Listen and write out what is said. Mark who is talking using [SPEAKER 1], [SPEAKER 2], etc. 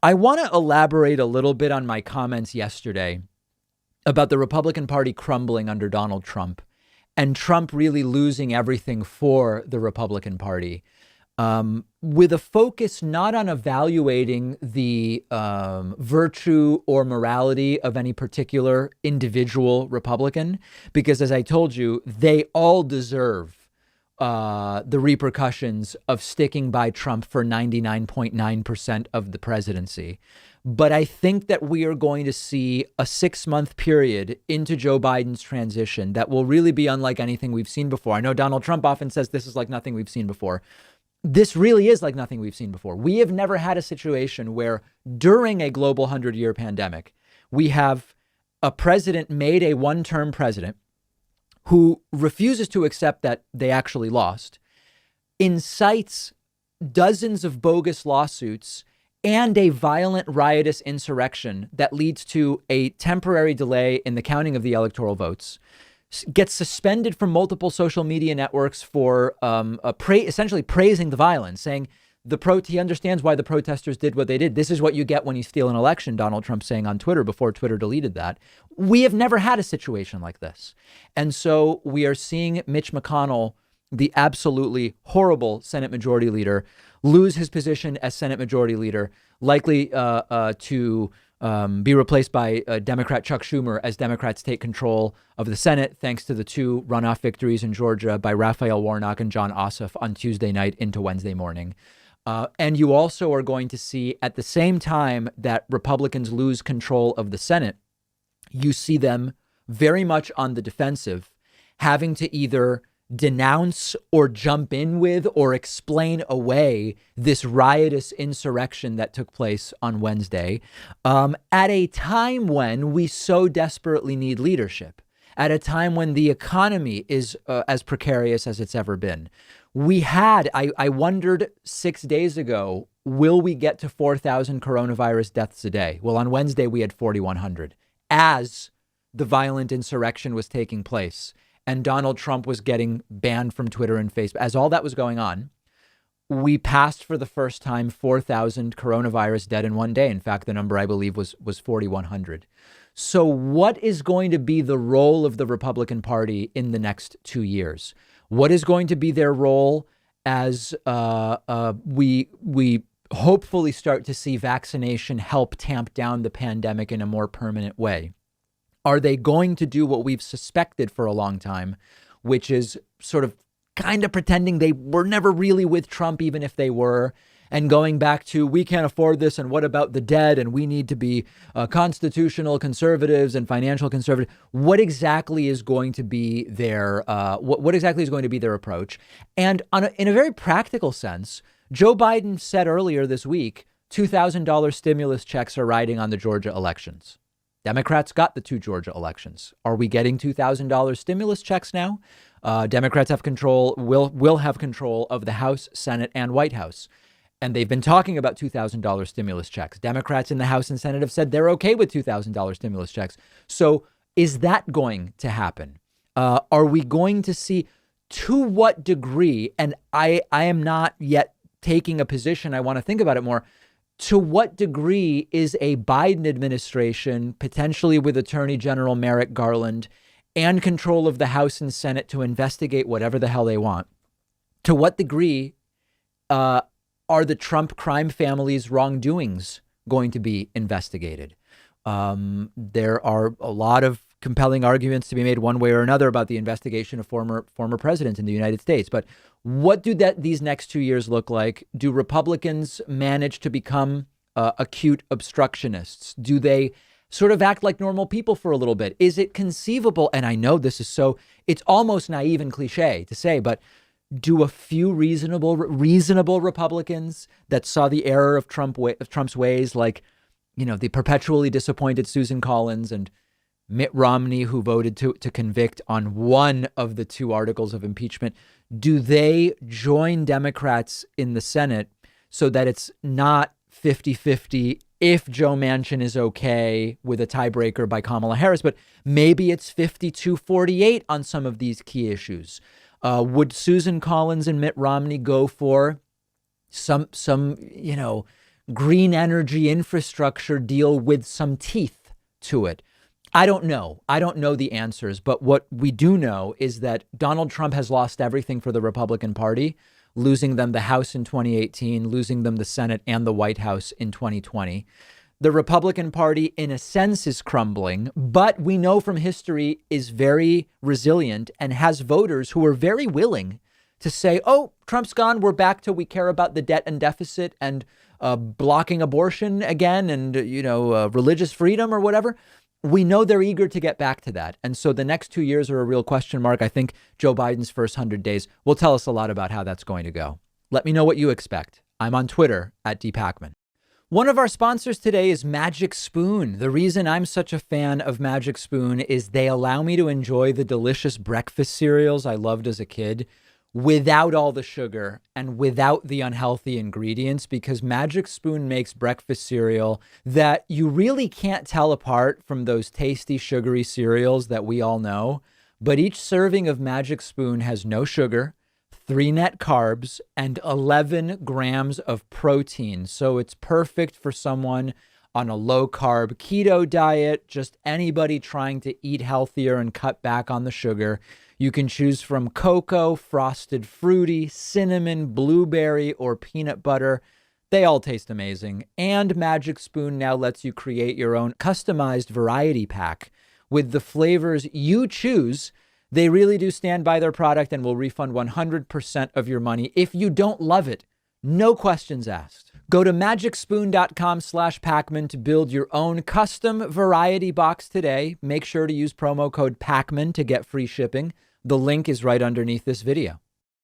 [SPEAKER 1] I want to elaborate a little bit on my comments yesterday about the Republican Party crumbling under Donald Trump and Trump really losing everything for the Republican Party, with a focus not on evaluating the virtue or morality of any particular individual Republican, because as I told you, they all deserve the repercussions of sticking by Trump for 99.9% of the presidency. But I think that we are going to see a 6-month period into Joe Biden's transition that will really be unlike anything we've seen before. I know Donald Trump often says this is like nothing we've seen before. This really is like nothing we've seen before. We have never had a situation where during a global 100-year pandemic, we have a president made a one-term president who refuses to accept that they actually lost, incites dozens of bogus lawsuits and a violent, riotous insurrection that leads to a temporary delay in the counting of the electoral votes, gets suspended from multiple social media networks for essentially praising the violence, saying he understands why the protesters did what they did. This is what you get when you steal an election, Donald Trump saying on Twitter before Twitter deleted that. We have never had a situation like this. And so we are seeing Mitch McConnell, the absolutely horrible Senate Majority Leader, lose his position as Senate Majority Leader, likely to be replaced by Democrat Chuck Schumer as Democrats take control of the Senate, thanks to the 2 runoff victories in Georgia by Raphael Warnock and John Ossoff on Tuesday night into Wednesday morning. And you also are going to see at the same time that Republicans lose control of the Senate, you see them very much on the defensive, having to either denounce or jump in with or explain away this riotous insurrection that took place on Wednesday, at a time when we so desperately need leadership, at a time when the economy is as precarious as it's ever been. I wondered 6 days ago, will we get to 4,000 coronavirus deaths a day? Well, on Wednesday, we had 4,100 as the violent insurrection was taking place. And Donald Trump was getting banned from Twitter and Facebook. As all that was going on, we passed for the first time 4,000 coronavirus dead in one day. In fact, the number I believe was 4,100. So what is going to be the role of the Republican Party in the next 2 years? What is going to be their role as we hopefully start to see vaccination help tamp down the pandemic in a more permanent way? Are they going to do what we've suspected for a long time, which is sort of kind of pretending they were never really with Trump, even if they were, and going back to we can't afford this and what about the dead and we need to be constitutional conservatives and financial conservatives? What exactly is going to be their what exactly is going to be their approach? And in a very practical sense, Joe Biden said earlier this week, $2,000 stimulus checks are riding on the Georgia elections. Democrats got the 2 Georgia elections. Are we getting $2,000 stimulus checks now? Democrats have control, will have control of the House, Senate, and White House. And they've been talking about $2,000 stimulus checks. Democrats in the House and Senate have said they're okay with $2,000 stimulus checks. So is that going to happen? Are we going to see, to what degree, and I am not yet taking a position, I want to think about it more, to what degree is a Biden administration, potentially with Attorney General Merrick Garland, and control of the House and Senate to investigate whatever the hell they want, to what degree are the Trump crime family's wrongdoings going to be investigated? There are a lot of compelling arguments to be made one way or another about the investigation of former presidents in the United States. But what do these next 2 years look like? Do Republicans manage to become acute obstructionists? Do they sort of act like normal people for a little bit? Is it conceivable? And I know this is it's almost naive and cliche to say, but do a few reasonable Republicans that saw the error of Trump's ways, like, the perpetually disappointed Susan Collins and Mitt Romney, who voted to convict on one of the 2 articles of impeachment, do they join Democrats in the Senate so that it's not 50-50 if Joe Manchin is okay with a tiebreaker by Kamala Harris, but maybe it's 52-48 on some of these key issues? Would Susan Collins and Mitt Romney go for some green energy infrastructure deal with some teeth to it? I don't know. I don't know the answers. But what we do know is that Donald Trump has lost everything for the Republican Party, losing them the House in 2018, losing them the Senate and the White House in 2020. The Republican Party, in a sense, is crumbling, but we know from history is very resilient and has voters who are very willing to say, oh, Trump's gone. We're back to we care about the debt and deficit and blocking abortion again and, religious freedom or whatever. We know they're eager to get back to that. And so the next 2 years are a real question mark. I think Joe Biden's first 100 days will tell us a lot about how that's going to go. Let me know what you expect. I'm on Twitter @DPakman. One of our sponsors today is Magic Spoon. The reason I'm such a fan of Magic Spoon is they allow me to enjoy the delicious breakfast cereals I loved as a kid without all the sugar and without the unhealthy ingredients, because Magic Spoon makes breakfast cereal that you really can't tell apart from those tasty sugary cereals that we all know. But each serving of Magic Spoon has no sugar, 3 net carbs, and 11 grams of protein. So it's perfect for someone on a low carb keto diet, just anybody trying to eat healthier and cut back on the sugar. You can choose from cocoa, frosted fruity, cinnamon, blueberry, or peanut butter. They all taste amazing. And Magic Spoon now lets you create your own customized variety pack with the flavors you choose. They really do stand by their product and will refund 100% of your money if you don't love it. No questions asked. Go to magicspoon.com/Pakman to build your own custom variety box today. Make sure to use promo code Pakman to get free shipping. The link is right underneath this video.